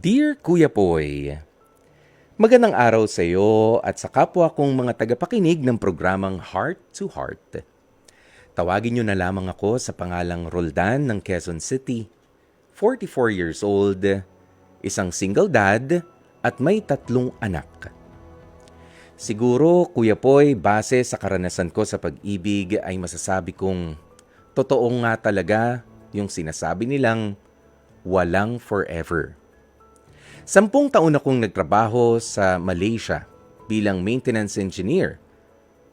Dear Kuya Poy, magandang araw sa iyo at sa kapwa kong mga tagapakinig ng programang Heart to Heart. Tawagin niyo na lamang ako sa pangalang Roldan ng Quezon City, 44 years old, isang single dad at may 3 anak. Siguro, Kuya Poy, base sa karanasan ko sa pag-ibig ay masasabi kong totoo nga talaga yung sinasabi nilang walang forever. 10 taon akong nagtrabaho sa Malaysia bilang maintenance engineer.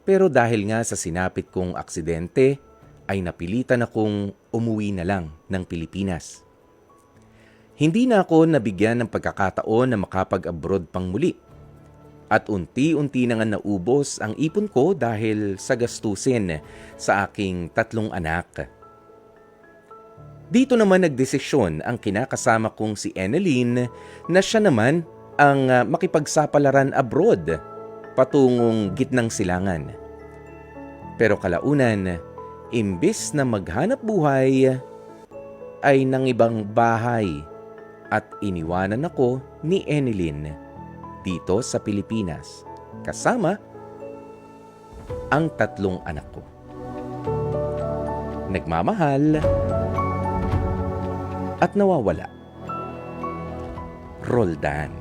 Pero dahil nga sa sinapit kong aksidente, ay napilitan akong umuwi na lang ng Pilipinas. Hindi na ako nabigyan ng pagkakataon na makapag-abroad pang muli. At unti-unti na nga naubos ang ipon ko dahil sa gastusin sa aking 3 anak. Dito naman nagdesisyon ang kinakasama kong si Eneline na siya naman ang makipagsapalaran abroad patungong gitnang silangan. Pero kalaunan, imbis na maghanap buhay, ay nangibang bahay at iniwanan ako ni Eneline dito sa Pilipinas kasama ang 3 anak ko. Nagmamahal at nawawala. Roldan.